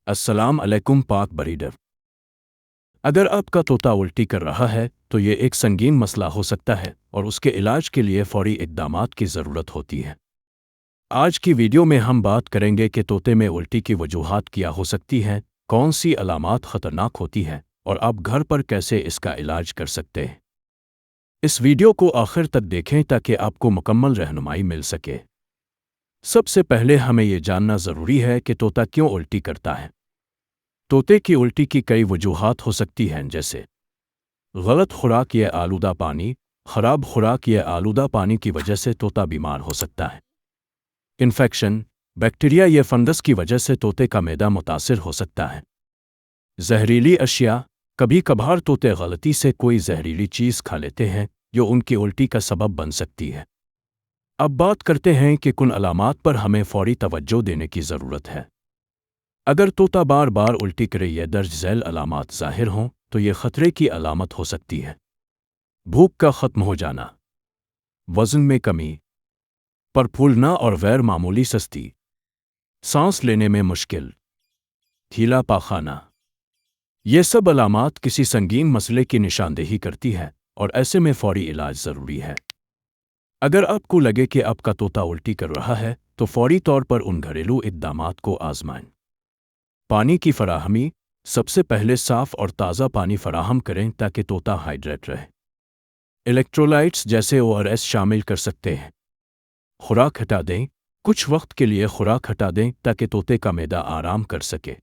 السلام علیکم پاک بریڈر۔ اگر آپ کا طوطا الٹی کر رہا ہے تو یہ ایک سنگین مسئلہ ہو سکتا ہے اور اس کے علاج کے لیے فوری اقدامات کی ضرورت ہوتی ہے۔ آج کی ویڈیو میں ہم بات کریں گے کہ طوطے میں الٹی کی وجوہات کیا ہو سکتی ہیں، کون سی علامات خطرناک ہوتی ہیں اور آپ گھر پر کیسے اس کا علاج کر سکتے ہیں۔ اس ویڈیو کو آخر تک دیکھیں تاکہ آپ کو مکمل رہنمائی مل سکے۔ سب سے پہلے ہمیں یہ جاننا ضروری ہے کہ طوطا کیوں الٹی کرتا ہے۔ طوطے کی الٹی کی کئی وجوہات ہو سکتی ہیں، جیسے غلط خوراک یا آلودہ پانی۔ خراب خوراک یا آلودہ پانی کی وجہ سے طوطا بیمار ہو سکتا ہے۔ انفیکشن، بیکٹیریا یا فنگس کی وجہ سے طوطے کا معدہ متاثر ہو سکتا ہے۔ زہریلی اشیاء، کبھی کبھار طوطے غلطی سے کوئی زہریلی چیز کھا لیتے ہیں جو ان کی الٹی کا سبب بن سکتی ہے۔ اب بات کرتے ہیں کہ کن علامات پر ہمیں فوری توجہ دینے کی ضرورت ہے۔ اگر طوطا بار بار الٹی کرے یا درج ذیل علامات ظاہر ہوں تو یہ خطرے کی علامت ہو سکتی ہے۔ بھوک کا ختم ہو جانا، وزن میں کمی، پر پھولنا اور غیر معمولی سستی، سانس لینے میں مشکل، ڈھیلا پاخانہ، یہ سب علامات کسی سنگین مسئلے کی نشاندہی کرتی ہے اور ایسے میں فوری علاج ضروری ہے۔ اگر آپ کو لگے کہ آپ کا طوطا الٹی کر رہا ہے تو فوری طور پر ان گھریلو اقدامات کو آزمائیں۔ پانی کی فراہمی، سب سے پہلے صاف اور تازہ پانی فراہم کریں تاکہ طوطا ہائیڈریٹ رہے۔ الیکٹرولائٹس جیسے ORS شامل کر سکتے ہیں۔ خوراک ہٹا دیں، کچھ وقت کے لیے خوراک ہٹا دیں تاکہ طوطے کا معدہ آرام کر سکے۔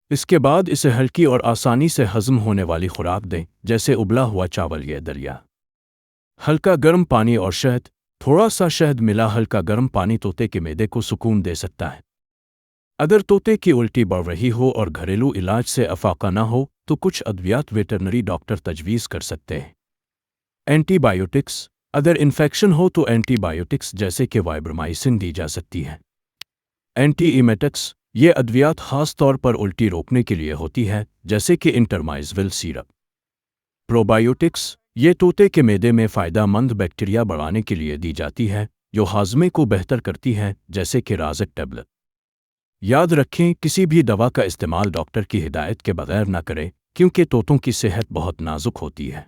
اس کے بعد اسے ہلکی اور آسانی سے ہضم ہونے والی خوراک دیں، جیسے ابلا ہوا چاول یا دلیا۔ ہلکا گرم پانی اور شہد، تھوڑا سا شہد ملا ہلکا گرم پانی طوطے کے معدے کو سکون دے سکتا ہے۔ اگر طوطے کی الٹی بڑھ رہی ہو اور گھریلو علاج سے افاقہ نہ ہو تو کچھ ادویات ویٹرنری ڈاکٹر تجویز کر سکتے ہیں۔ اینٹی بائیوٹکس، اگر انفیکشن ہو تو اینٹی بائیوٹکس جیسے کہ وائبرمائسن دی جا سکتی ہے۔ اینٹی ایمیٹکس، یہ ادویات خاص طور پر الٹی روکنے کے لیے ہوتی ہے، جیسے کہ انٹرمائزول سیرپ۔ پروبائیوٹکس، یہ طوطے کے معدے میں فائدہ مند بیکٹیریا بڑھانے کے لیے دی جاتی ہے جو ہاضمے کو بہتر کرتی ہے، جیسے کہ رازک ٹیبلٹ۔ یاد رکھیں، کسی بھی دوا کا استعمال ڈاکٹر کی ہدایت کے بغیر نہ کریں کیونکہ طوطوں کی صحت بہت نازک ہوتی ہے۔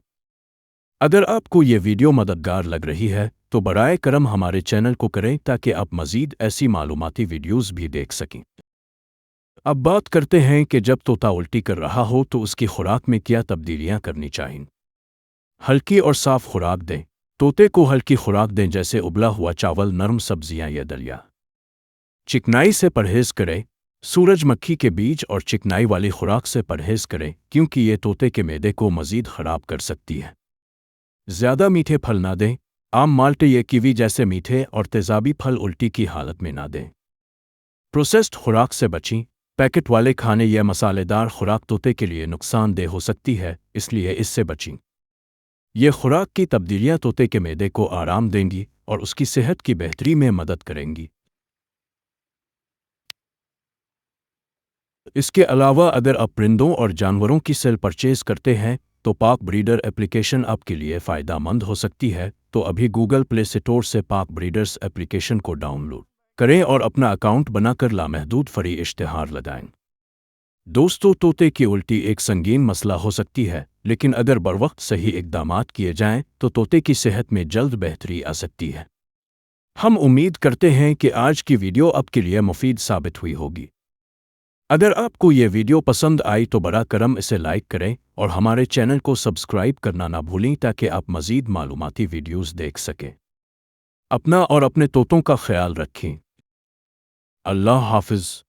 اگر آپ کو یہ ویڈیو مددگار لگ رہی ہے تو برائے کرم ہمارے چینل کو کریں تاکہ آپ مزید ایسی معلوماتی ویڈیوز بھی دیکھ سکیں۔ اب بات کرتے ہیں کہ جب طوطا الٹی کر رہا ہو تو اس کی خوراک میں کیا تبدیلیاں کرنی چاہئیں۔ ہلکی اور صاف خوراک دیں۔ طوطے کو ہلکی خوراک دیں، جیسے ابلا ہوا چاول، نرم سبزیاں یا دلیا۔ چکنائی سے پرہیز کریں۔ سورج مکھی کے بیج اور چکنائی والی خوراک سے پرہیز کریں کیونکہ یہ طوطے کے معدے کو مزید خراب کر سکتی ہے۔ زیادہ میٹھے پھل نہ دیں۔ آم، مالٹے یا کیوی جیسے میٹھے اور تیزابی پھل الٹی کی حالت میں نہ دیں۔ پروسیسڈ خوراک سے بچیں۔ پیکٹ والے کھانے یا مسالے دار خوراک طوطے کے لیے نقصان دہ ہو سکتی ہے، اس لیے اس سے بچیں۔ یہ خوراک کی تبدیلیاں طوطے کے معدے کو آرام دیں گی اور اس کی صحت کی بہتری میں مدد کریں گی۔ اس کے علاوہ اگر آپ پرندوں اور جانوروں کی سیل پرچیز کرتے ہیں تو پاک بریڈر ایپلیکیشن آپ کے لیے فائدہ مند ہو سکتی ہے، تو ابھی گوگل پلے اسٹور سے پاک بریڈرز ایپلیکیشن کو ڈاؤن لوڈ کریں اور اپنا اکاؤنٹ بنا کر لامحدود فری اشتہار لگائیں۔ دوستو، طوطے کی الٹی ایک سنگین مسئلہ ہو سکتی ہے، لیکن اگر بروقت صحیح اقدامات کیے جائیں تو طوطے کی صحت میں جلد بہتری آ سکتی ہے۔ ہم امید کرتے ہیں کہ آج کی ویڈیو آپ کے لیے مفید ثابت ہوئی ہوگی۔ اگر آپ کو یہ ویڈیو پسند آئی تو برا کرم اسے لائک کریں اور ہمارے چینل کو سبسکرائب کرنا نہ بھولیں تاکہ آپ مزید معلوماتی ویڈیوز دیکھ سکیں۔ اپنا اور اپنے طوطوں کا خیال رکھیں۔ اللہ حافظ۔